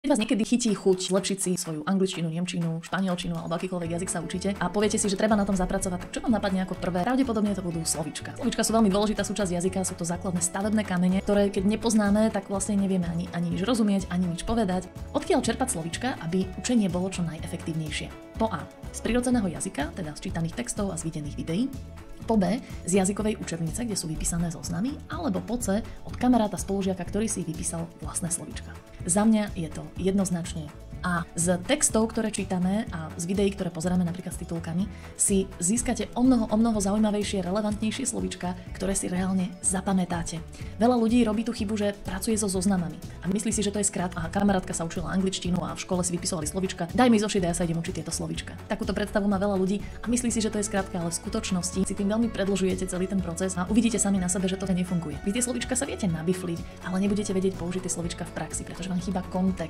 Keď vás niekedy chytí chuť zlepšiť si svoju angličtinu, nemčinu, španielčinu alebo akýkoľvek jazyk sa učíte a poviete si, že treba na tom zapracovať, tak čo vám napadne ako prvé? Pravdepodobne to budú slovíčka. Slovíčka sú veľmi dôležitá súčasť jazyka, sú to základné stavebné kamene, ktoré keď nepoznáme, tak vlastne nevieme ani nič rozumieť, ani nič povedať. Odkiaľ čerpať slovíčka, aby učenie bolo čo najefektívnejšie? Po A. Z prirodzeného jazyka, teda z čítaných textov a z videných videí. Po B. Z jazykovej učebnice, kde sú vypísané zoznamy, alebo po C. Od kamaráta spolužiaka, ktorý si vypísal vlastné slovíčka. Za mňa je to jednoznačne A. Z textov, ktoré čítame a z videí, ktoré pozeráme napríklad s titulkami, si získate o mnoho zaujímavejšie, relevantnejšie slovíčka, ktoré si reálne zapamätáte. Veľa ľudí robí tú chybu, že pracuje so zoznamami a myslí si, že to je skrátka. Kamarátka sa učila angličtinu a v škole si vypisovali slovíčka. Daj mi zošit a ja sa idem učiť tieto slovíčka. Takúto predstavu má veľa ľudí a myslí si, že to je skrátka, ale v skutočnosti si tým veľmi predĺžujete celý ten proces a uvidíte sami na sebe, že to nefunguje. Vy tie slovíčka sa viete nabifliť, ale nebudete vedieť použiť tie slovíčka v praxi, pretože vám chýba kontext.